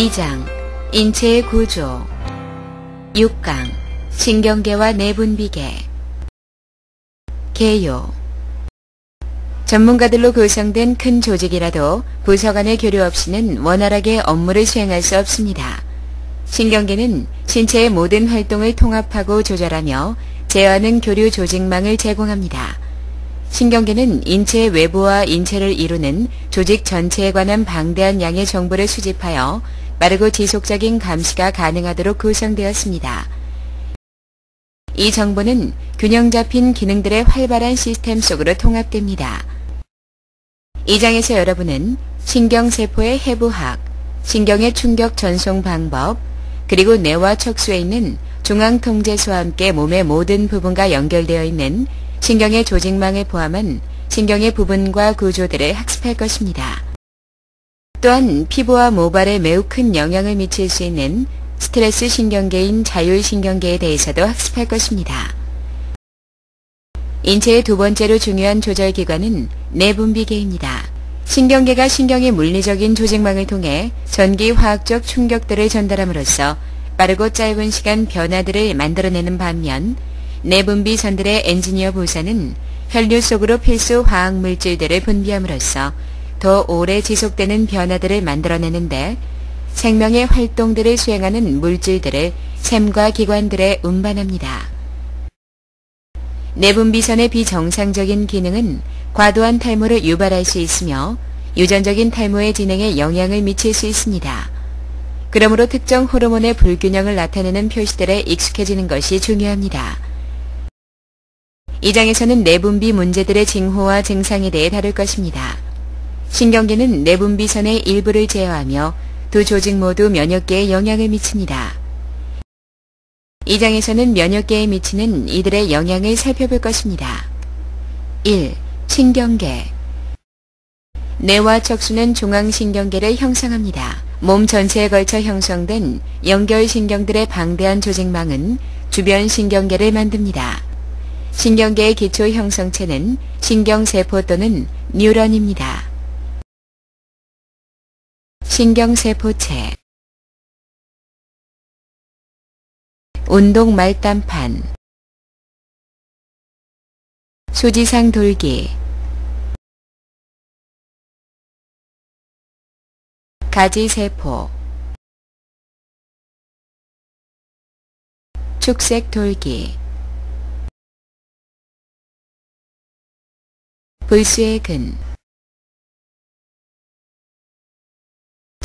2장 인체의 구조 6강 신경계와 내분비계 개요 전문가들로 구성된 큰 조직이라도 부서 간의 교류 없이는 원활하게 업무를 수행할 수 없습니다. 신경계는 신체의 모든 활동을 통합하고 조절하며 제어하는 교류 조직망을 제공합니다. 신경계는 인체의 외부와 인체를 이루는 조직 전체에 관한 방대한 양의 정보를 수집하여 빠르고 지속적인 감시가 가능하도록 구성되었습니다. 이 정보는 균형 잡힌 기능들의 활발한 시스템 속으로 통합됩니다. 이 장에서 여러분은 신경세포의 해부학, 신경의 충격 전송 방법, 그리고 뇌와 척수에 있는 중앙통제소와 함께 몸의 모든 부분과 연결되어 있는 신경의 조직망을 포함한 신경의 부분과 구조들을 학습할 것입니다. 또한 피부와 모발에 매우 큰 영향을 미칠 수 있는 스트레스 신경계인 자율신경계에 대해서도 학습할 것입니다. 인체의 두 번째로 중요한 조절기관은 내분비계입니다. 신경계가 신경의 물리적인 조직망을 통해 전기화학적 충격들을 전달함으로써 빠르고 짧은 시간 변화들을 만들어내는 반면 내분비선들의 엔지니어 부서는 혈류 속으로 필수 화학물질들을 분비함으로써 더 오래 지속되는 변화들을 만들어내는데 생명의 활동들을 수행하는 물질들을 샘과 기관들에 운반합니다. 내분비선의 비정상적인 기능은 과도한 탈모를 유발할 수 있으며 유전적인 탈모의 진행에 영향을 미칠 수 있습니다. 그러므로 특정 호르몬의 불균형을 나타내는 표시들에 익숙해지는 것이 중요합니다. 이 장에서는 내분비 문제들의 징후와 증상에 대해 다룰 것입니다. 신경계는 내분비선의 일부를 제어하며 두 조직 모두 면역계에 영향을 미칩니다. 이 장에서는 면역계에 미치는 이들의 영향을 살펴볼 것입니다. 1. 신경계 뇌와 척수는 중앙신경계를 형성합니다. 몸 전체에 걸쳐 형성된 연결신경들의 방대한 조직망은 주변 신경계를 만듭니다. 신경계의 기초 형성체는 신경세포 또는 뉴런입니다. 신경세포체 운동 말단판 수지상 돌기 가지세포 축색 돌기 불수의 근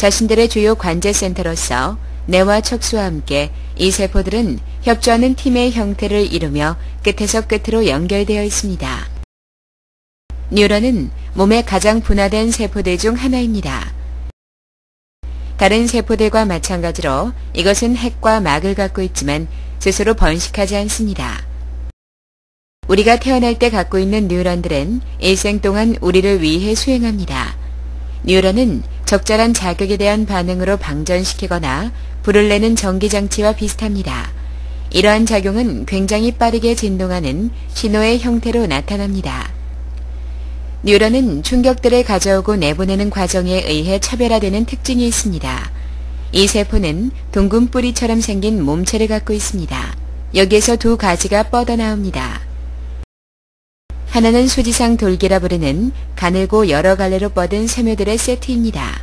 자신들의 주요 관제센터로서 뇌와 척수와 함께 이 세포들은 협조하는 팀의 형태를 이루며 끝에서 끝으로 연결되어 있습니다. 뉴런은 몸의 가장 분화된 세포들 중 하나입니다. 다른 세포들과 마찬가지로 이것은 핵과 막을 갖고 있지만 스스로 번식하지 않습니다. 우리가 태어날 때 갖고 있는 뉴런들은 일생 동안 우리를 위해 수행합니다. 뉴런은 적절한 자극에 대한 반응으로 방전시키거나 불을 내는 전기장치와 비슷합니다. 이러한 작용은 굉장히 빠르게 진동하는 신호의 형태로 나타납니다. 뉴런은 충격들을 가져오고 내보내는 과정에 의해 차별화되는 특징이 있습니다. 이 세포는 둥근 뿌리처럼 생긴 몸체를 갖고 있습니다. 여기에서 두 가지가 뻗어나옵니다. 하나는 수지상 돌기라 부르는 가늘고 여러 갈래로 뻗은 세묘들의 세트입니다.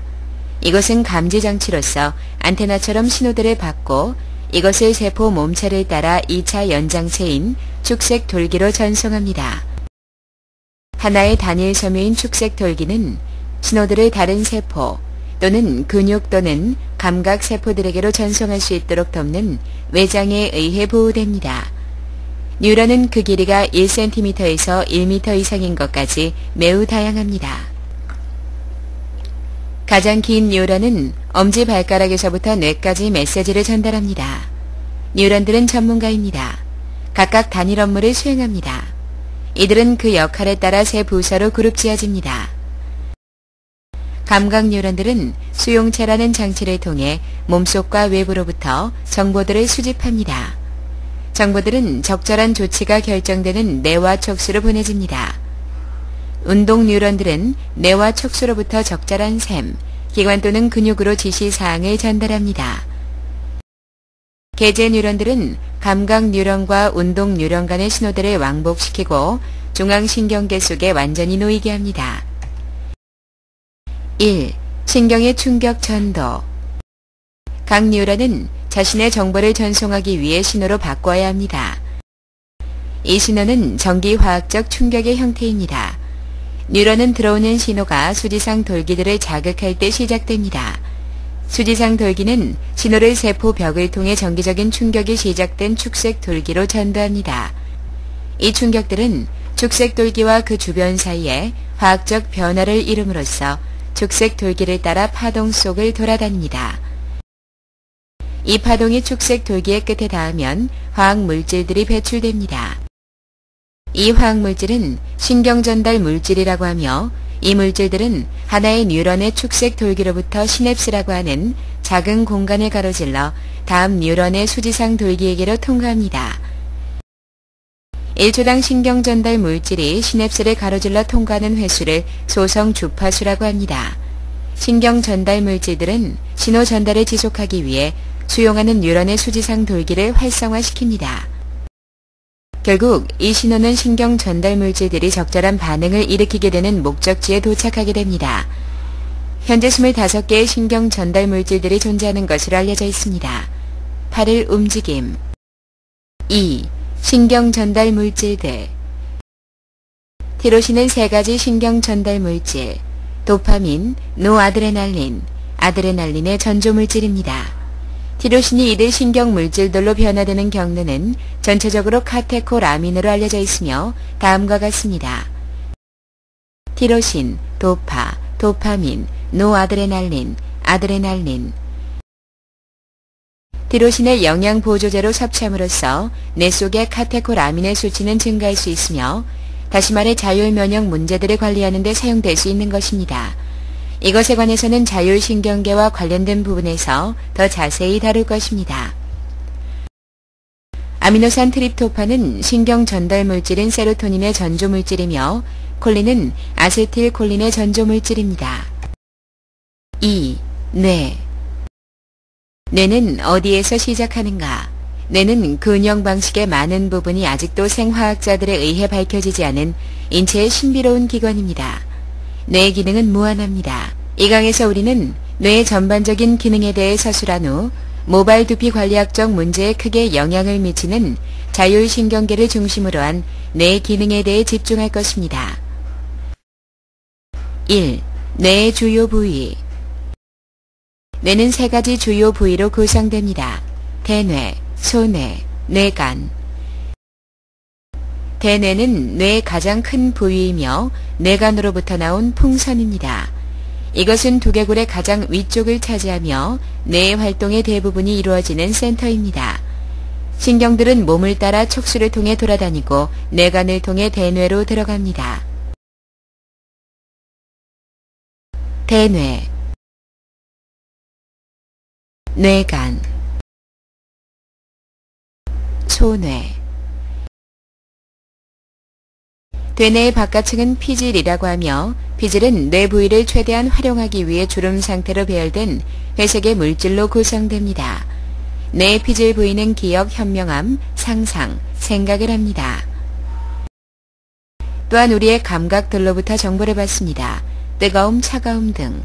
이것은 감지장치로서 안테나처럼 신호들을 받고 이것을 세포 몸체를 따라 2차 연장체인 축색 돌기로 전송합니다. 하나의 단일 섬유인 축색 돌기는 신호들을 다른 세포 또는 근육 또는 감각 세포들에게로 전송할 수 있도록 덮는 외장에 의해 보호됩니다. 뉴런은 그 길이가 1cm에서 1m 이상인 것까지 매우 다양합니다. 가장 긴 뉴런은 엄지발가락에서부터 뇌까지 메시지를 전달합니다. 뉴런들은 전문가입니다. 각각 단일 업무를 수행합니다. 이들은 그 역할에 따라 세 부서로 그룹 지어집니다. 감각 뉴런들은 수용체라는 장치를 통해 몸속과 외부로부터 정보들을 수집합니다. 정보들은 적절한 조치가 결정되는 뇌와 척수로 보내집니다. 운동 뉴런들은 뇌와 척수로부터 적절한 샘, 기관 또는 근육으로 지시사항을 전달합니다. 계제 뉴런들은 감각 뉴런과 운동 뉴런 간의 신호들을 왕복시키고 중앙신경계 속에 완전히 놓이게 합니다. 1. 신경의 충격 전도. 각 뉴런은 자신의 정보를 전송하기 위해 신호로 바꿔야 합니다. 이 신호는 전기화학적 충격의 형태입니다. 뉴런은 들어오는 신호가 수지상 돌기들을 자극할 때 시작됩니다. 수지상 돌기는 신호를 세포 벽을 통해 정기적인 충격이 시작된 축색 돌기로 전도합니다. 이 충격들은 축색 돌기와 그 주변 사이에 화학적 변화를 이룸으로써 축색 돌기를 따라 파동 속을 돌아다닙니다. 이 파동이 축색 돌기의 끝에 닿으면 화학 물질들이 배출됩니다. 이 화학 물질은 신경 전달 물질이라고 하며 이 물질들은 하나의 뉴런의 축색 돌기로부터 시냅스라고 하는 작은 공간을 가로질러 다음 뉴런의 수지상 돌기에게로 통과합니다. 1초당 신경 전달 물질이 시냅스를 가로질러 통과하는 횟수를 소성 주파수라고 합니다. 신경 전달 물질들은 신호 전달을 지속하기 위해 수용하는 뉴런의 수지상 돌기를 활성화시킵니다. 결국 이 신호는 신경 전달 물질들이 적절한 반응을 일으키게 되는 목적지에 도착하게 됩니다. 현재 25개의 신경 전달 물질들이 존재하는 것으로 알려져 있습니다. 8일 움직임. 2. 신경 전달 물질들. 티로신은 3가지 신경 전달 물질, 도파민, 노아드레날린, 아드레날린의 전조 물질입니다. 티로신이 이들 신경 물질들로 변화되는 경로는 전체적으로 카테코라민으로 알려져 있으며 다음과 같습니다. 티로신, 도파, 도파민, 노아드레날린, 아드레날린. 티로신을 영양 보조제로 섭취함으로써 뇌 속의 카테코라민의 수치는 증가할 수 있으며 다시 말해 자율 면역 문제들을 관리하는 데 사용될 수 있는 것입니다. 이것에 관해서는 자율신경계와 관련된 부분에서 더 자세히 다룰 것입니다. 아미노산 트립토판은 신경 전달 물질인 세로토닌의 전조 물질이며 콜린은 아세틸콜린의 전조 물질입니다. 2. 뇌. 뇌는 어디에서 시작하는가? 뇌는 근형 방식의 많은 부분이 아직도 생화학자들에 의해 밝혀지지 않은 인체의 신비로운 기관입니다. 뇌의 기능은 무한합니다. 이 강에서 우리는 뇌의 전반적인 기능에 대해 서술한 후 모발 두피 관리학적 문제에 크게 영향을 미치는 자율신경계를 중심으로 한 뇌의 기능에 대해 집중할 것입니다. 1. 뇌의 주요 부위. 뇌는 3가지 주요 부위로 구성됩니다. 대뇌, 소뇌, 뇌간. 대뇌는 뇌의 가장 큰 부위이며 뇌간으로부터 나온 풍선입니다. 이것은 두개골의 가장 위쪽을 차지하며 뇌의 활동의 대부분이 이루어지는 센터입니다. 신경들은 몸을 따라 척수를 통해 돌아다니고 뇌간을 통해 대뇌로 들어갑니다. 대뇌, 뇌간, 소뇌. 대뇌의 바깥층은 피질이라고 하며 피질은 뇌 부위를 최대한 활용하기 위해 주름 상태로 배열된 회색의 물질로 구성됩니다. 뇌의 피질 부위는 기억, 현명함, 상상, 생각을 합니다. 또한 우리의 감각들로부터 정보를 받습니다. 뜨거움, 차가움 등.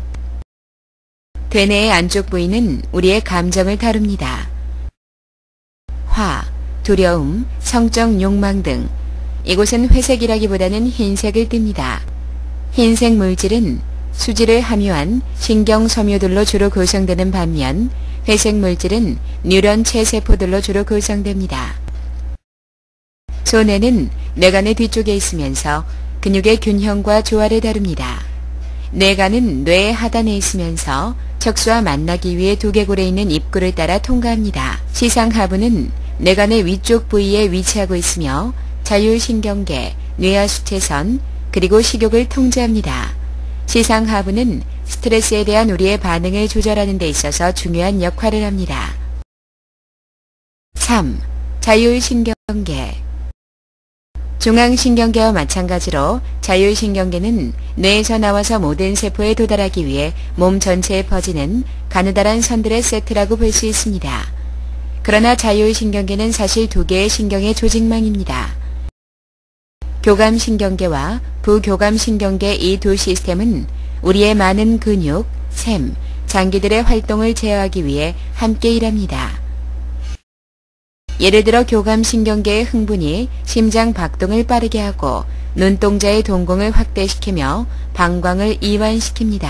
대뇌의 안쪽 부위는 우리의 감정을 다룹니다. 화, 두려움, 성적 욕망 등. 이곳은 회색이라기보다는 흰색을 띱니다. 흰색 물질은 수지를 함유한 신경 섬유들로 주로 구성되는 반면 회색 물질은 뉴런 체세포들로 주로 구성됩니다. 소뇌는 뇌간의 뒤쪽에 있으면서 근육의 균형과 조화를 다룹니다. 뇌간은 뇌의 하단에 있으면서 척수와 만나기 위해 두개골에 있는 입구를 따라 통과합니다. 시상하부는 뇌간의 위쪽 부위에 위치하고 있으며 자율신경계, 뇌하수체선, 그리고 식욕을 통제합니다. 시상하부는 스트레스에 대한 우리의 반응을 조절하는 데 있어서 중요한 역할을 합니다. 3. 자율신경계. 중앙신경계와 마찬가지로 자율신경계는 뇌에서 나와서 모든 세포에 도달하기 위해 몸 전체에 퍼지는 가느다란 선들의 세트라고 볼 수 있습니다. 그러나 자율신경계는 사실 두 개의 신경의 조직망입니다. 교감신경계와 부교감신경계 이 두 시스템은 우리의 많은 근육, 샘, 장기들의 활동을 제어하기 위해 함께 일합니다. 예를 들어 교감신경계의 흥분이 심장 박동을 빠르게 하고 눈동자의 동공을 확대시키며 방광을 이완시킵니다.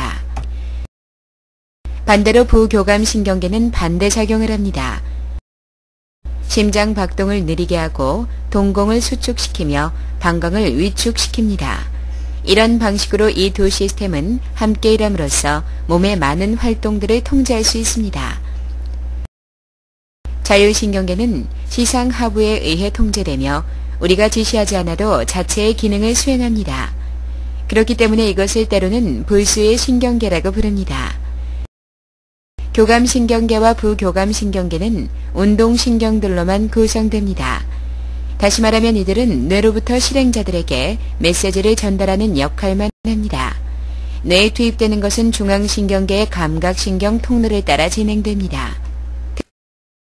반대로 부교감신경계는 반대작용을 합니다. 심장 박동을 느리게 하고 동공을 수축시키며 방광을 위축시킵니다. 이런 방식으로 이 두 시스템은 함께 일함으로써 몸의 많은 활동들을 통제할 수 있습니다. 자율신경계는 시상 하부에 의해 통제되며 우리가 지시하지 않아도 자체의 기능을 수행합니다. 그렇기 때문에 이것을 때로는 불수의 신경계라고 부릅니다. 교감신경계와 부교감신경계는 운동신경들로만 구성됩니다. 다시 말하면 이들은 뇌로부터 실행자들에게 메시지를 전달하는 역할만 합니다. 뇌에 투입되는 것은 중앙신경계의 감각신경 통로를 따라 진행됩니다.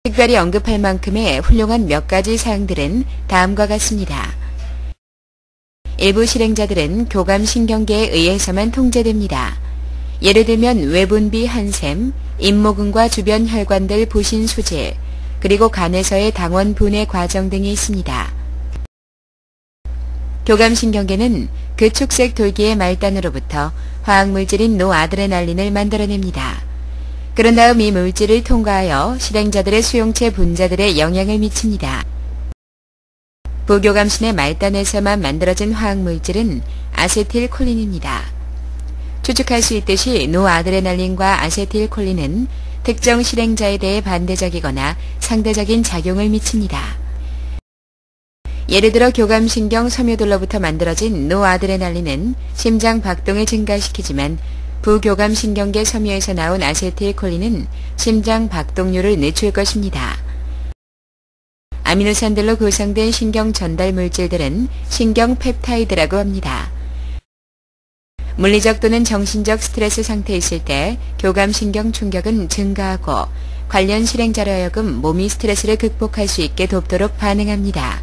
특별히 언급할 만큼의 훌륭한 몇 가지 사항들은 다음과 같습니다. 일부 실행자들은 교감신경계에 의해서만 통제됩니다. 예를 들면 외분비 한샘, 잇모근과 주변 혈관들 부신 수질, 그리고 간에서의 당원 분해 과정 등이 있습니다. 교감신경계는 그 축색 돌기의 말단으로부터 화학물질인 노아드레날린을 만들어냅니다. 그런 다음 이 물질을 통과하여 실행자들의 수용체 분자들에 영향을 미칩니다. 부교감신의 말단에서만 만들어진 화학물질은 아세틸콜린입니다. 추측할 수 있듯이 노아드레날린과 아세틸콜린은 특정 실행자에 대해 반대적이거나 상대적인 작용을 미칩니다. 예를 들어 교감신경 섬유들로부터 만들어진 노아드레날린은 심장 박동을 증가시키지만 부교감신경계 섬유에서 나온 아세틸콜린은 심장 박동률을 늦출 것입니다. 아미노산들로 구성된 신경 전달 물질들은 신경펩타이드라고 합니다. 물리적 또는 정신적 스트레스 상태에 있을 때 교감신경 충격은 증가하고 관련 실행자로 하여금 몸이 스트레스를 극복할 수 있게 돕도록 반응합니다.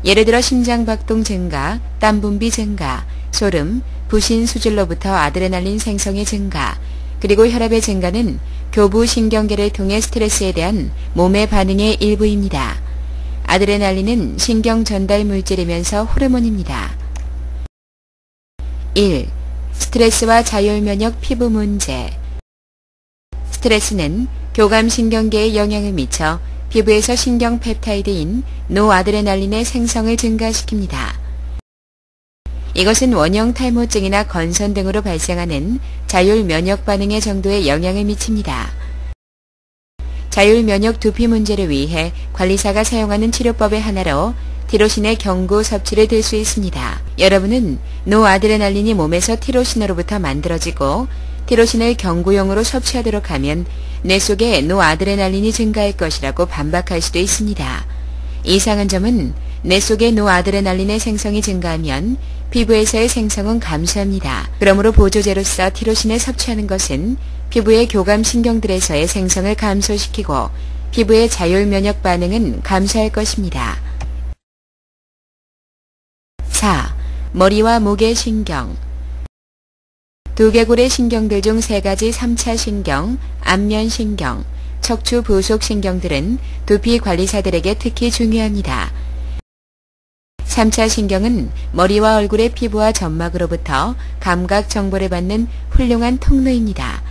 예를 들어 심장박동 증가, 땀 분비 증가, 소름, 부신 수질로부터 아드레날린 생성의 증가, 그리고 혈압의 증가는 교부신경계를 통해 스트레스에 대한 몸의 반응의 일부입니다. 아드레날린은 신경 전달 물질이면서 호르몬입니다. 1. 스트레스와 자율면역 피부 문제. 스트레스는 교감신경계에 영향을 미쳐 피부에서 신경펩타이드인 노아드레날린의 생성을 증가시킵니다. 이것은 원형 탈모증이나 건선 등으로 발생하는 자율면역 반응의 정도에 영향을 미칩니다. 자율면역 두피 문제를 위해 관리사가 사용하는 치료법의 하나로 티로신의 경구 섭취를 들 수 있습니다. 여러분은 노아드레날린이 몸에서 티로신으로부터 만들어지고 티로신을 경구용으로 섭취하도록 하면 뇌 속에 노아드레날린이 증가할 것이라고 반박할 수도 있습니다. 이상한 점은 뇌 속의 노아드레날린의 생성이 증가하면 피부에서의 생성은 감소합니다. 그러므로 보조제로서 티로신을 섭취하는 것은 피부의 교감신경들에서의 생성을 감소시키고 피부의 자율면역 반응은 감소할 것입니다. 4. 머리와 목의 신경. 두개골의 신경들 중 세 가지 3차 신경, 안면신경, 척추 부속 신경들은 두피 관리사들에게 특히 중요합니다. 3차 신경은 머리와 얼굴의 피부와 점막으로부터 감각 정보를 받는 훌륭한 통로입니다.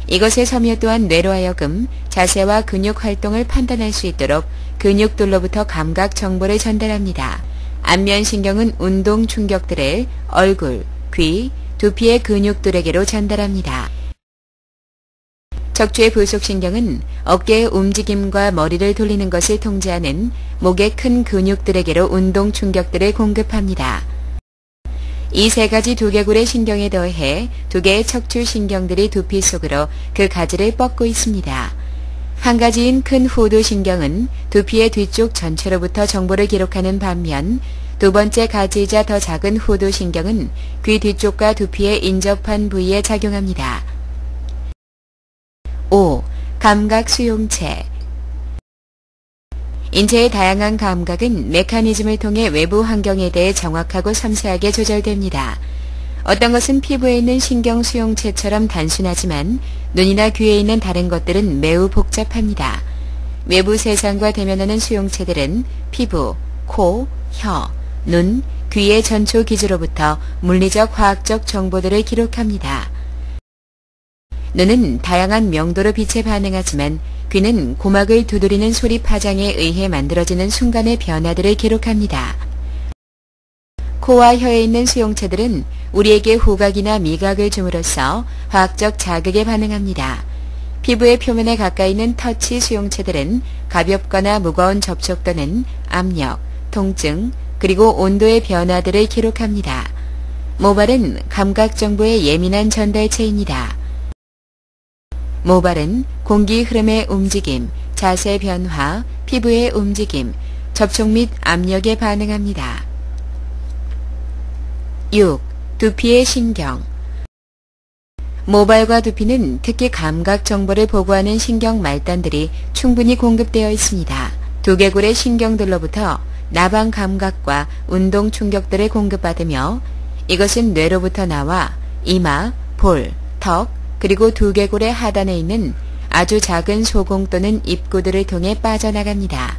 이것의 섬유 또한 뇌로 하여금 자세와 근육 활동을 판단할 수 있도록 근육들로부터 감각 정보를 전달합니다. 안면신경은 운동 충격들을 얼굴, 귀, 두피의 근육들에게로 전달합니다. 척추의 부속신경은 어깨의 움직임과 머리를 돌리는 것을 통제하는 목의 큰 근육들에게로 운동 충격들을 공급합니다. 이 세 가지 두개골의 신경에 더해 두 개의 척추신경들이 두피 속으로 그 가지를 뻗고 있습니다. 한 가지인 큰 후두신경은 두피의 뒤쪽 전체로부터 정보를 기록하는 반면 두 번째 가지이자 더 작은 후두신경은 귀 뒤쪽과 두피의 인접한 부위에 작용합니다. 5. 감각 수용체. 인체의 다양한 감각은 메커니즘을 통해 외부 환경에 대해 정확하고 섬세하게 조절됩니다. 어떤 것은 피부에 있는 신경 수용체처럼 단순하지만 눈이나 귀에 있는 다른 것들은 매우 복잡합니다. 외부 세상과 대면하는 수용체들은 피부, 코, 혀, 눈, 귀의 전초 기주로부터 물리적, 화학적 정보들을 기록합니다. 눈은 다양한 명도로 빛에 반응하지만 귀는 고막을 두드리는 소리 파장에 의해 만들어지는 순간의 변화들을 기록합니다. 코와 혀에 있는 수용체들은 우리에게 후각이나 미각을 줌으로써 화학적 자극에 반응합니다. 피부의 표면에 가까이 있는 터치 수용체들은 가볍거나 무거운 접촉 또는 압력, 통증, 그리고 온도의 변화들을 기록합니다. 모발은 감각 정보의 예민한 전달체입니다. 모발은 공기 흐름의 움직임, 자세 변화, 피부의 움직임, 접촉 및 압력에 반응합니다. 6. 두피의 신경. 모발과 두피는 특히 감각 정보를 보고하는 신경 말단들이 충분히 공급되어 있습니다. 두개골의 신경들로부터 나방 감각과 운동 충격들을 공급받으며 이것은 뇌로부터 나와 이마, 볼, 턱, 그리고 두개골의 하단에 있는 아주 작은 소공 또는 입구들을 통해 빠져나갑니다.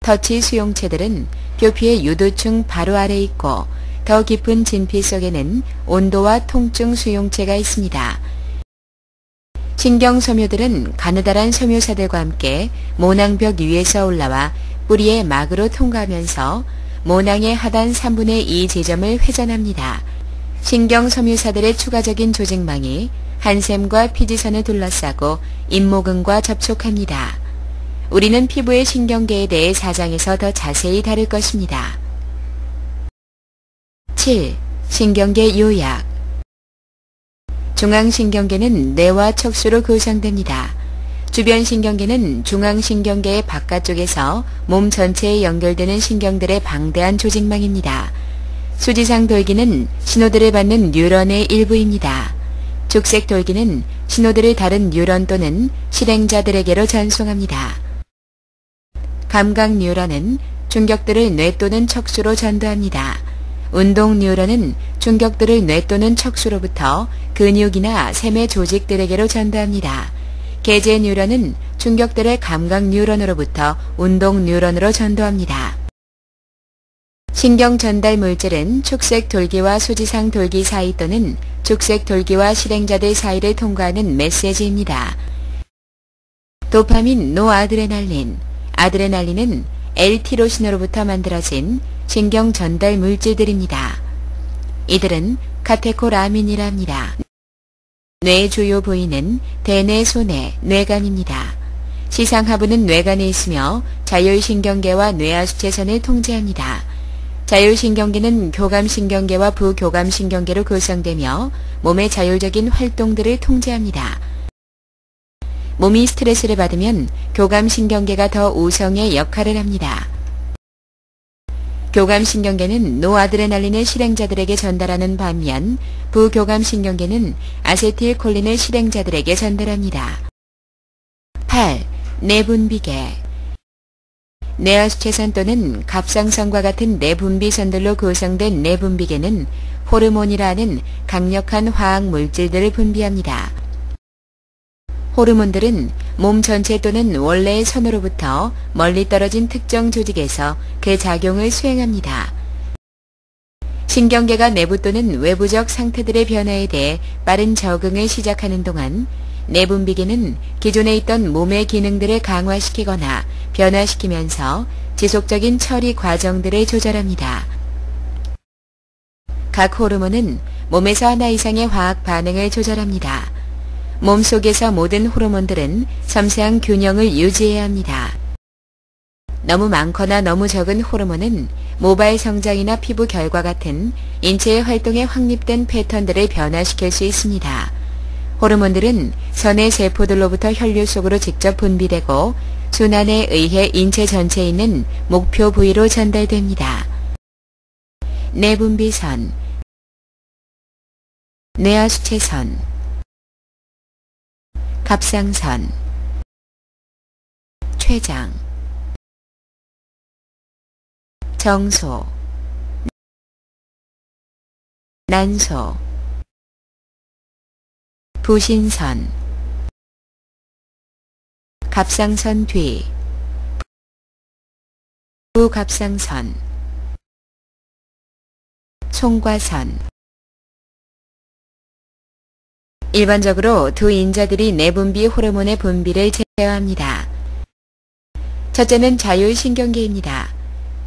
터치 수용체들은 표피의 유두층 바로 아래에 있고 더 깊은 진피 속에는 온도와 통증 수용체가 있습니다. 신경섬유들은 가느다란 섬유사들과 함께 모낭벽 위에서 올라와 뿌리의 막으로 통과하면서 모낭의 하단 3분의 2 지점을 회전합니다. 신경섬유사들의 추가적인 조직망이 한샘과 피지선을 둘러싸고 잇모근과 접촉합니다. 우리는 피부의 신경계에 대해 4장에서 더 자세히 다룰 것입니다. 7. 신경계 요약. 중앙신경계는 뇌와 척수로 구성됩니다. 주변 신경계는 중앙신경계의 바깥쪽에서 몸 전체에 연결되는 신경들의 방대한 조직망입니다. 수지상 돌기는 신호들을 받는 뉴런의 일부입니다. 족색 돌기는 신호들을 다른 뉴런 또는 실행자들에게로 전송합니다. 감각 뉴런은 충격들을 뇌 또는 척수로 전도합니다. 운동 뉴런은 충격들을 뇌 또는 척수로부터 근육이나 샘의 조직들에게로 전도합니다. 계제 뉴런은 충격들을 감각 뉴런으로부터 운동 뉴런으로 전도합니다. 신경 전달 물질은 촉색 돌기와 수지상 돌기 사이 또는 촉색 돌기와 실행자들 사이를 통과하는 메시지입니다. 도파민, 노아드레날린. 아드레날린은 L티로신으로부터 만들어진 신경 전달 물질들입니다. 이들은 카테코라민이라 합니다. 뇌의 주요 부위는 대뇌, 소뇌, 뇌간입니다. 시상하부는 뇌간에 있으며 자율신경계와 뇌하수체선을 통제합니다. 자율신경계는 교감신경계와 부교감신경계로 구성되며 몸의 자율적인 활동들을 통제합니다. 몸이 스트레스를 받으면 교감신경계가 더 우성의 역할을 합니다. 교감신경계는 노아드레날린을 실행자들에게 전달하는 반면 부교감신경계는 아세틸콜린을 실행자들에게 전달합니다. 8. 내분비계. 뇌하수체선 또는 갑상선과 같은 내분비선들로 구성된 내분비계는 호르몬이라 하는 강력한 화학 물질들을 분비합니다. 호르몬들은 몸 전체 또는 원래의 선으로부터 멀리 떨어진 특정 조직에서 그 작용을 수행합니다. 신경계가 내부 또는 외부적 상태들의 변화에 대해 빠른 적응을 시작하는 동안 내분비계는 기존에 있던 몸의 기능들을 강화시키거나 변화시키면서 지속적인 처리 과정들을 조절합니다. 각 호르몬은 몸에서 하나 이상의 화학 반응을 조절합니다. 몸속에서 모든 호르몬들은 섬세한 균형을 유지해야 합니다. 너무 많거나 너무 적은 호르몬은 모발 성장이나 피부 결과 같은 인체의 활동에 확립된 패턴들을 변화시킬 수 있습니다. 호르몬들은 선의 세포들로부터 혈류 속으로 직접 분비되고 순환에 의해 인체 전체에 있는 목표 부위로 전달됩니다. 내분비선, 뇌하수체선, 갑상선, 췌장, 정소, 난소, 부신선, 갑상선 뒤, 부갑상선, 송과선. 일반적으로 두 인자들이 내분비 호르몬의 분비를 제어합니다. 첫째는 자율신경계입니다.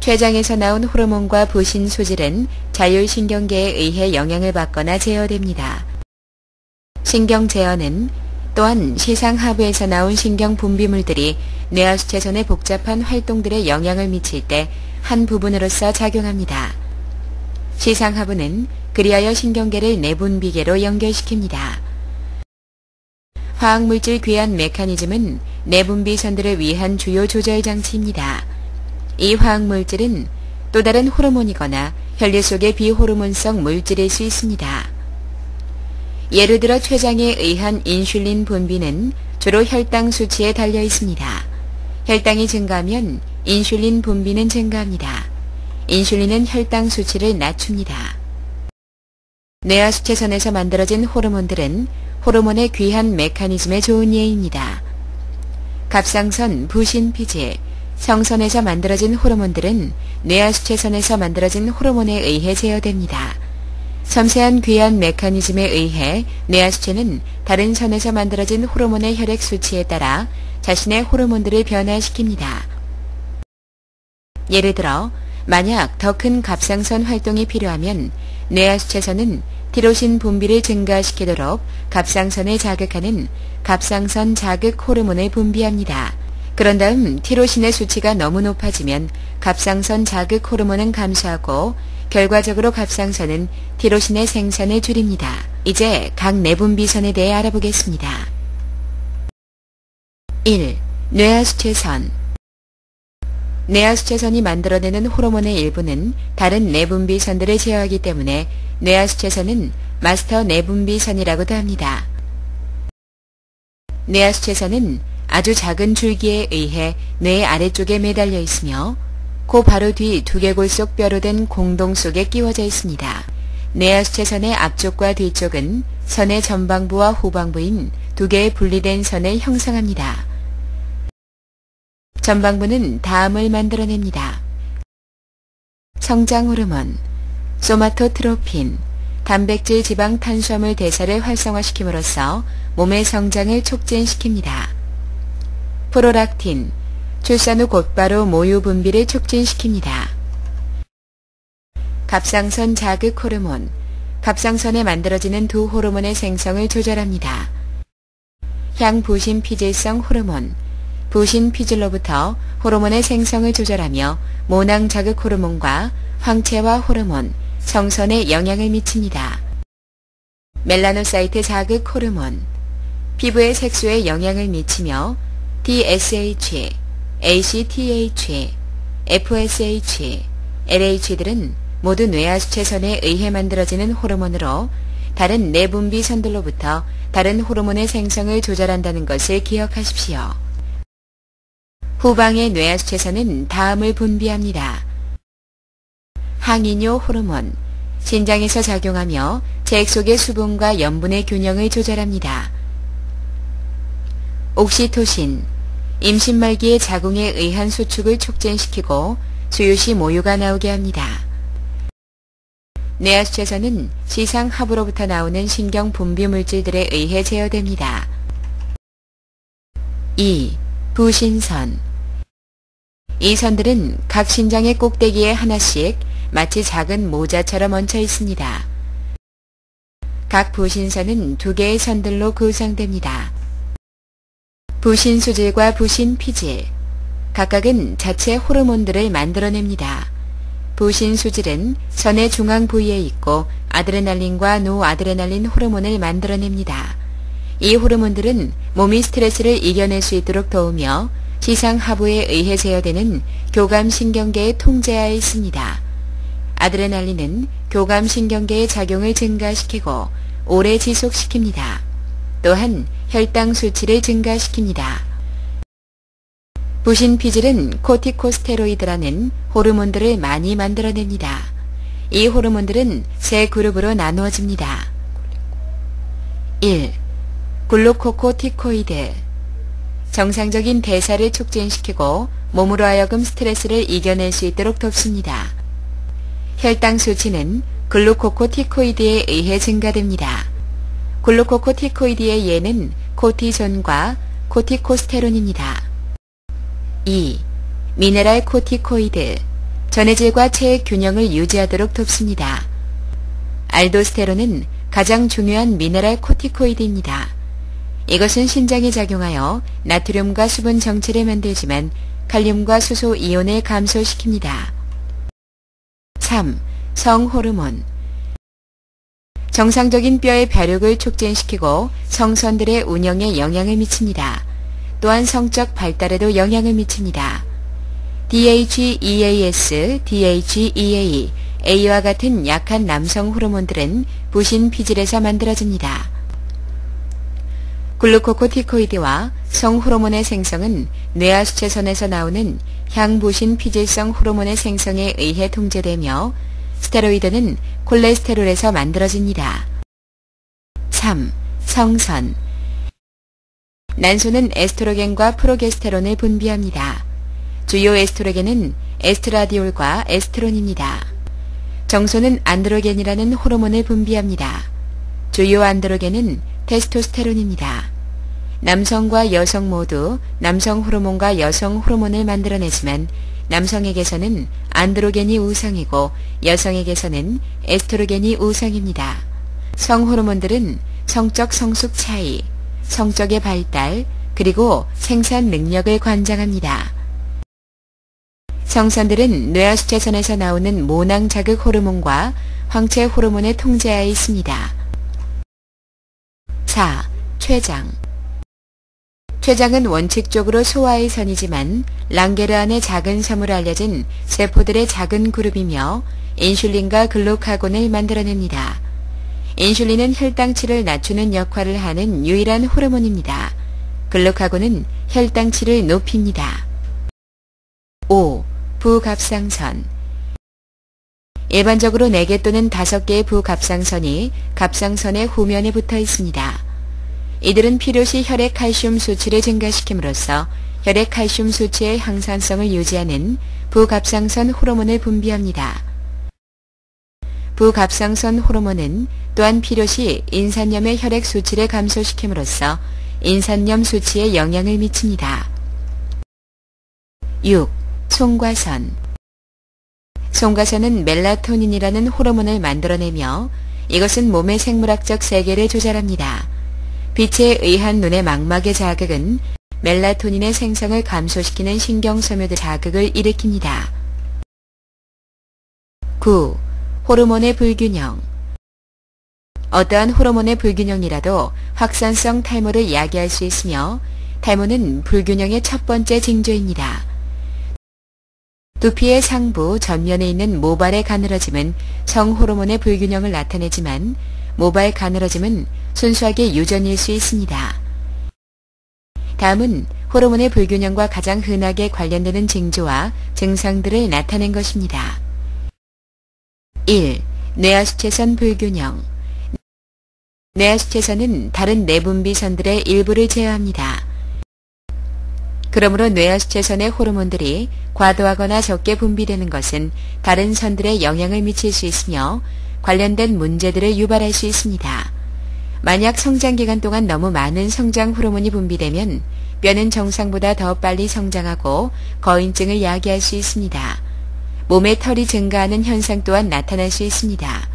췌장에서 나온 호르몬과 부신 소질은 자율신경계에 의해 영향을 받거나 제어됩니다. 신경 제어는 또한 시상 하부에서 나온 신경 분비물들이 뇌하수체선의 복잡한 활동들에 영향을 미칠 때 한 부분으로서 작용합니다. 시상 하부는 그리하여 신경계를 내분비계로 연결시킵니다. 화학물질 귀환 메커니즘은 내분비선들을 위한 주요 조절 장치입니다. 이 화학물질은 또 다른 호르몬이거나 혈류 속의 비호르몬성 물질일 수 있습니다. 예를 들어 췌장에 의한 인슐린 분비는 주로 혈당 수치에 달려 있습니다. 혈당이 증가하면 인슐린 분비는 증가합니다. 인슐린은 혈당 수치를 낮춥니다. 뇌하수체선에서 만들어진 호르몬들은 호르몬의 귀환 메커니즘의 좋은 예입니다. 갑상선, 부신피질, 성선에서 만들어진 호르몬들은 뇌하수체선에서 만들어진 호르몬에 의해 제어됩니다. 섬세한 귀환 메커니즘에 의해 뇌하수체는 다른 선에서 만들어진 호르몬의 혈액 수치에 따라 자신의 호르몬들을 변화시킵니다. 예를 들어 만약 더 큰 갑상선 활동이 필요하면 뇌하수체선은 티로신 분비를 증가시키도록 갑상선을 자극하는 갑상선 자극 호르몬을 분비합니다. 그런 다음 티로신의 수치가 너무 높아지면 갑상선 자극 호르몬은 감소하고 결과적으로 갑상선은 티로신의 생산을 줄입니다. 이제 각 내분비선에 대해 알아보겠습니다. 1. 뇌하수체선. 뇌하수체선이 만들어내는 호르몬의 일부는 다른 내분비선들을 제어하기 때문에 뇌하수체선은 마스터 내분비선이라고도 합니다. 뇌하수체선은 아주 작은 줄기에 의해 뇌 아래쪽에 매달려 있으며 그 바로 뒤 두개골 속 뼈로 된 공동 속에 끼워져 있습니다. 뇌하수체선의 앞쪽과 뒤쪽은 선의 전방부와 후방부인 두 개의 분리된 선을 형성합니다. 전방부는 다음을 만들어냅니다. 성장 호르몬, 소마토트로핀, 단백질 지방 탄수화물 대사를 활성화시킴으로써 몸의 성장을 촉진시킵니다. 프로락틴, 출산 후 곧바로 모유 분비를 촉진시킵니다. 갑상선 자극 호르몬, 갑상선에 만들어지는 두 호르몬의 생성을 조절합니다. 향부신피질성 호르몬, 부신피질로부터 호르몬의 생성을 조절하며 모낭 자극 호르몬과 황체화 호르몬, 성선에 영향을 미칩니다. 멜라노사이트 자극 호르몬, 피부의 색소에 영향을 미치며 TSH, ACTH, FSH, LH들은 모두 뇌하수체선에 의해 만들어지는 호르몬으로 다른 내분비선들로부터 다른 호르몬의 생성을 조절한다는 것을 기억하십시오. 후방의 뇌하수체선은 다음을 분비합니다. 항이뇨 호르몬, 신장에서 작용하며 체액 속의 수분과 염분의 균형을 조절합니다. 옥시토신, 임신 말기의 자궁에 의한 수축을 촉진시키고 수유 시 모유가 나오게 합니다. 뇌하수체선은 시상 하부로부터 나오는 신경 분비 물질들에 의해 제어됩니다. 2. 부신선. 이 선들은 각 신장의 꼭대기에 하나씩 마치 작은 모자처럼 얹혀 있습니다. 각 부신선은 두 개의 선들로 구성됩니다. 부신소질과 부신피질, 각각은 자체 호르몬들을 만들어냅니다. 부신소질은 선의 중앙 부위에 있고 아드레날린과 노아드레날린 호르몬을 만들어냅니다. 이 호르몬들은 몸이 스트레스를 이겨낼 수 있도록 도우며 시상하부에 의해 제어되는 교감신경계의 통제하에 있습니다. 아드레날린은 교감신경계의 작용을 증가시키고 오래 지속시킵니다. 또한 혈당 수치를 증가시킵니다. 부신피질은 코티코스테로이드라는 호르몬들을 많이 만들어냅니다. 이 호르몬들은 세 그룹으로 나누어집니다. 1. 글루코코티코이드. 정상적인 대사를 촉진시키고 몸으로 하여금 스트레스를 이겨낼 수 있도록 돕습니다. 혈당 수치는 글루코코티코이드에 의해 증가됩니다. 글루코코티코이드의 예는 코티존과 코티코스테론입니다. 2. 미네랄 코티코이드. 전해질과 체의 균형을 유지하도록 돕습니다. 알도스테론은 가장 중요한 미네랄 코티코이드입니다. 이것은 신장에 작용하여 나트륨과 수분 정체를 만들지만 칼륨과 수소 이온을 감소시킵니다. 3. 성호르몬. 정상적인 뼈의 발육을 촉진시키고 성선들의 운영에 영향을 미칩니다. 또한 성적 발달에도 영향을 미칩니다. DHEAS, DHEA, A와 같은 약한 남성 호르몬들은 부신피질에서 만들어집니다. 글루코코티코이드와 성호르몬의 생성은 뇌하수체선에서 나오는 향부신피질성 호르몬의 생성에 의해 통제되며 스테로이드는 콜레스테롤에서 만들어집니다. 3. 성선. 난소는 에스트로겐과 프로게스테론을 분비합니다. 주요 에스트로겐은 에스트라디올과 에스트론입니다. 정소는 안드로겐이라는 호르몬을 분비합니다. 주요 안드로겐은 테스토스테론입니다. 남성과 여성 모두 남성 호르몬과 여성 호르몬을 만들어내지만 남성에게서는 안드로겐이 우상이고 여성에게서는 에스트로겐이 우상입니다. 성호르몬들은 성적 성숙 차이, 성적의 발달, 그리고 생산 능력을 관장합니다. 성선들은 뇌하수체선에서 나오는 모낭 자극 호르몬과 황체 호르몬의 통제하에 있습니다. 4. 췌장. 췌장은 원칙적으로 소화의 선이지만 랑게르 안의 작은 섬으로 알려진 세포들의 작은 그룹이며 인슐린과 글루카곤을 만들어냅니다. 인슐린은 혈당치를 낮추는 역할을 하는 유일한 호르몬입니다. 글루카곤은 혈당치를 높입니다. 5. 부갑상선. 일반적으로 4개 또는 5개의 부갑상선이 갑상선의 후면에 붙어 있습니다. 이들은 필요시 혈액 칼슘 수치를 증가시킴으로써 혈액 칼슘 수치의 항산성을 유지하는 부갑상선 호르몬을 분비합니다. 부갑상선 호르몬은 또한 필요시 인산염의 혈액 수치를 감소시킴으로써 인산염 수치에 영향을 미칩니다. 6. 송과선. 송과선은 멜라토닌이라는 호르몬을 만들어내며 이것은 몸의 생물학적 세계를 조절합니다. 빛에 의한 눈의 망막의 자극은 멜라토닌의 생성을 감소시키는 신경섬유들 자극을 일으킵니다. 9. 호르몬의 불균형. 어떠한 호르몬의 불균형이라도 확산성 탈모를 야기할 수 있으며 탈모는 불균형의 첫 번째 징조입니다. 두피의 상부 전면에 있는 모발의 가늘어짐은 성호르몬의 불균형을 나타내지만 모발 가늘어짐은 순수하게 유전일 수 있습니다. 다음은 호르몬의 불균형과 가장 흔하게 관련되는 징조와 증상들을 나타낸 것입니다. 1. 뇌하수체선 불균형. 뇌하수체선은 다른 내분비선들의 일부를 제어합니다. 그러므로 뇌하수체선의 호르몬들이 과도하거나 적게 분비되는 것은 다른 선들에 영향을 미칠 수 있으며 관련된 문제들을 유발할 수 있습니다. 만약 성장기간 동안 너무 많은 성장 호르몬이 분비되면 뼈는 정상보다 더 빨리 성장하고 거인증을 야기할 수 있습니다. 몸에 털이 증가하는 현상 또한 나타날 수 있습니다.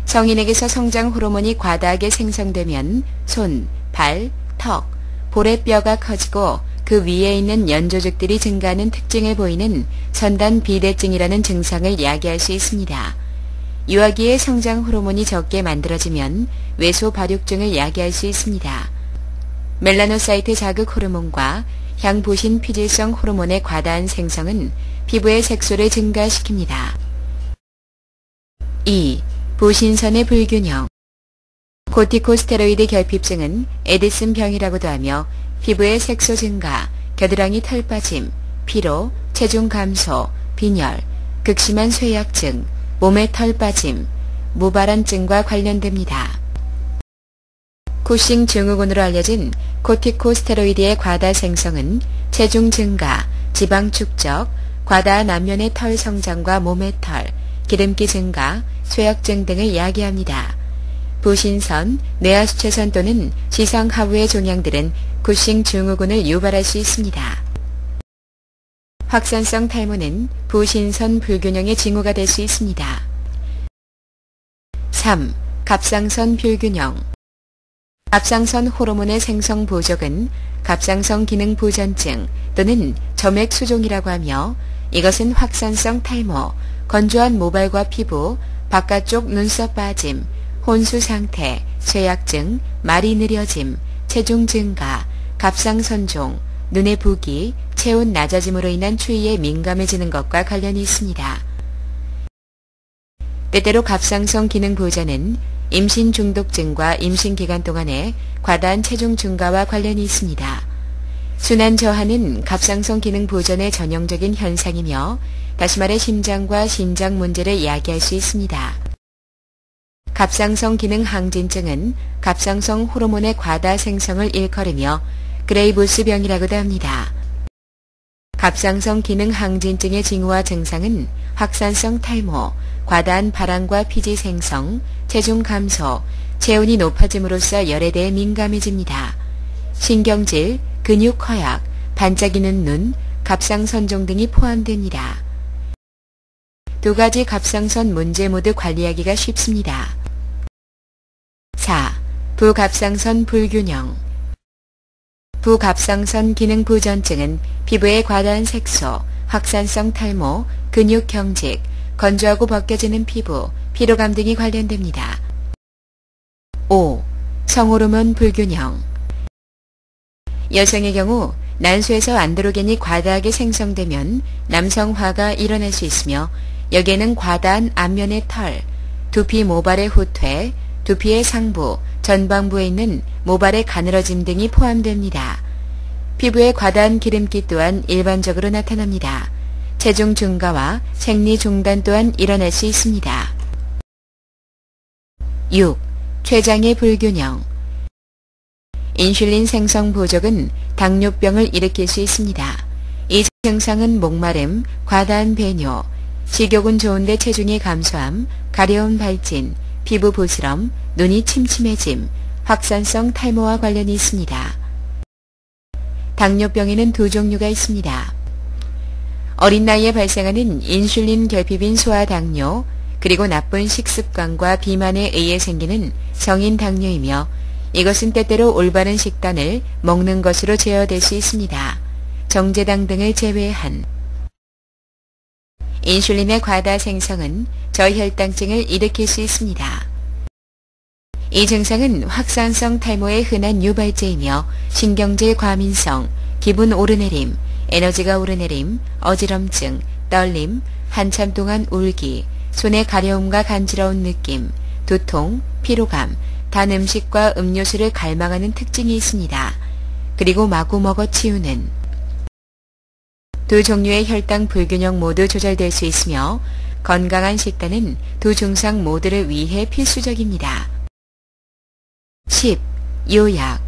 성인에게서 성장 호르몬이 과다하게 생성되면 손, 발, 턱, 볼의 뼈가 커지고 그 위에 있는 연조직들이 증가하는 특징을 보이는 선단 비대증이라는 증상을 야기할 수 있습니다. 유아기에 성장 호르몬이 적게 만들어지면 외소 발육증을 야기할 수 있습니다. 멜라노사이트 자극 호르몬과 향부신 피질성 호르몬의 과다한 생성은 피부의 색소를 증가시킵니다. 2. 부신선의 불균형. 코티코스테로이드 결핍증은 에디슨병이라고도 하며 피부의 색소 증가, 겨드랑이 털 빠짐, 피로, 체중 감소, 빈혈, 극심한 쇠약증, 몸의 털 빠짐, 무발환증과 관련됩니다. 쿠싱 증후군으로 알려진 코티코스테로이드의 과다 생성은 체중 증가, 지방 축적, 과다한 앞면의 털 성장과 몸의 털, 기름기 증가, 쇠약증 등을 야기합니다. 부신선, 뇌하수체선 또는 시성 하부의 종양들은 쿠싱 증후군을 유발할 수 있습니다. 확산성 탈모는 부신선 불균형의 징후가 될 수 있습니다. 3. 갑상선 불균형. 갑상선 호르몬의 생성 부족은 갑상선 기능 부전증 또는 점액 수종이라고 하며 이것은 확산성 탈모, 건조한 모발과 피부, 바깥쪽 눈썹 빠짐, 혼수 상태, 쇠약증, 말이 느려짐, 체중 증가, 갑상선종, 눈의 부기, 체온 낮아짐으로 인한 추위에 민감해지는 것과 관련이 있습니다. 때때로 갑상선 기능 부전은 임신 중독증과 임신 기간 동안에 과다한 체중 증가와 관련이 있습니다. 순환 저하는 갑상선 기능 부전의 전형적인 현상이며 다시 말해 심장과 신장 문제를 야기할 수 있습니다. 갑상선 기능 항진증은 갑상선 호르몬의 과다 생성을 일컬으며 그레이부스병이라고도 합니다. 갑상선 기능 항진증의 징후와 증상은 확산성 탈모, 과다한 발황과 피지 생성, 체중 감소, 체온이 높아짐으로써 열에 대해 민감해집니다. 신경질, 근육 허약, 반짝이는 눈, 갑상선종 등이 포함됩니다. 두 가지 갑상선 문제 모두 관리하기가 쉽습니다. 4. 부갑상선 불균형. 부갑상선 기능 부전증은 피부의 과다한 색소, 확산성 탈모, 근육 경직, 건조하고 벗겨지는 피부, 피로감 등이 관련됩니다. 5. 성호르몬 불균형. 여성의 경우 난소에서 안드로겐이 과다하게 생성되면 남성화가 일어날 수 있으며 여기에는 과다한 앞면의 털, 두피 모발의 후퇴, 두피의 상부, 전방부에 있는 모발의 가늘어짐 등이 포함됩니다. 피부의 과다한 기름기 또한 일반적으로 나타납니다. 체중 증가와 생리 중단 또한 일어날 수 있습니다. 6. 췌장의 불균형. 인슐린 생성 부족은 당뇨병을 일으킬 수 있습니다. 이 증상은 목마름, 과다한 배뇨, 식욕은 좋은데 체중이 감소함, 가려운 발진, 피부 부스럼, 눈이 침침해짐, 확산성 탈모와 관련이 있습니다. 당뇨병에는 두 종류가 있습니다. 어린 나이에 발생하는 인슐린 결핍인 소아당뇨, 그리고 나쁜 식습관과 비만에 의해 생기는 성인 당뇨이며 이것은 때때로 올바른 식단을 먹는 것으로 제어될 수 있습니다. 정제당 등을 제외한. 인슐린의 과다 생성은 저혈당증을 일으킬 수 있습니다. 이 증상은 확산성 탈모의 흔한 유발제이며 신경질 과민성, 기분 오르내림, 에너지가 오르내림, 어지럼증, 떨림, 한참 동안 울기, 손의 가려움과 간지러운 느낌, 두통, 피로감, 단 음식과 음료수를 갈망하는 특징이 있습니다. 그리고 마구 먹어 치우는. 두 종류의 혈당 불균형 모두 조절될 수 있으며 건강한 식단은 두 증상 모두를 위해 필수적입니다. 10. 요약.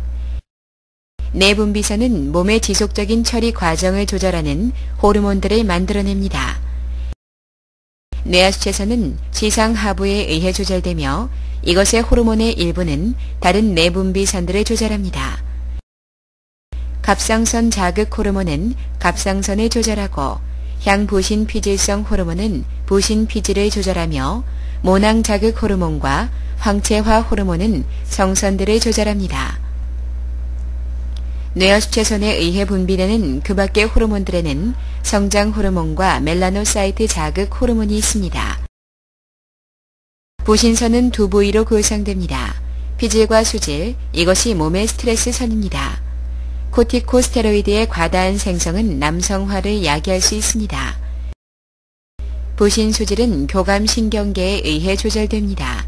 내분비선은 몸의 지속적인 처리 과정을 조절하는 호르몬들을 만들어냅니다. 뇌하수체선은 지상 하부에 의해 조절되며 이것의 호르몬의 일부는 다른 내분비선들을 조절합니다. 갑상선 자극 호르몬은 갑상선을 조절하고 향부신 피질성 호르몬은 부신 피질을 조절하며 모낭 자극 호르몬과 황체화 호르몬은 성선들을 조절합니다. 뇌하수체선에 의해 분비되는 그 밖의 호르몬들에는 성장 호르몬과 멜라노사이트 자극 호르몬이 있습니다. 부신선은 두 부위로 구성됩니다. 피질과 수질, 이것이 몸의 스트레스 선입니다. 코티코스테로이드의 과다한 생성은 남성화를 야기할 수 있습니다. 부신 소질은 교감신경계에 의해 조절됩니다.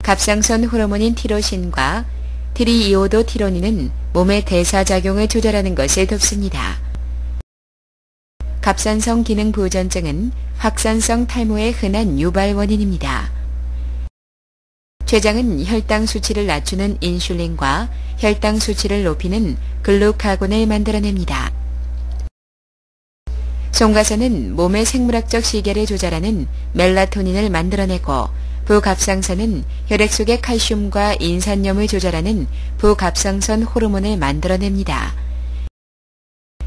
갑상선 호르몬인 티로신과 트리이오도티로닌은 몸의 대사작용을 조절하는 것을 돕습니다. 갑상선 기능 부전증은 확산성 탈모의 흔한 유발 원인입니다. 췌장은 혈당 수치를 낮추는 인슐린과 혈당 수치를 높이는 글루카곤을 만들어냅니다. 송가선은 몸의 생물학적 시계를 조절하는 멜라토닌을 만들어내고 부갑상선은 혈액 속의 칼슘과 인산염을 조절하는 부갑상선 호르몬을 만들어냅니다.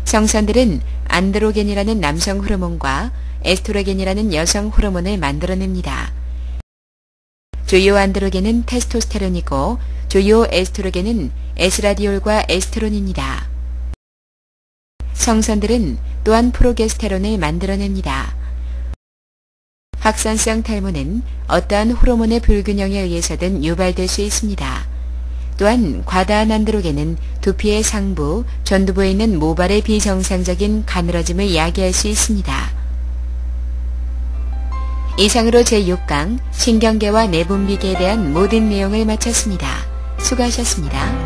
성선들은 안드로겐이라는 남성 호르몬과 에스트로겐이라는 여성 호르몬을 만들어냅니다. 주요 안드로겐은 테스토스테론이고 주요 에스트로겐은 에스라디올과 에스트론입니다. 성선들은 또한 프로게스테론을 만들어냅니다. 확산성 탈모는 어떠한 호르몬의 불균형에 의해서든 유발될 수 있습니다. 또한 과다한 안드로겐은 두피의 상부, 전두부에 있는 모발의 비정상적인 가늘어짐을 야기할 수 있습니다. 이상으로 제6강 신경계와 내분비계에 대한 모든 내용을 마쳤습니다. 수고하셨습니다.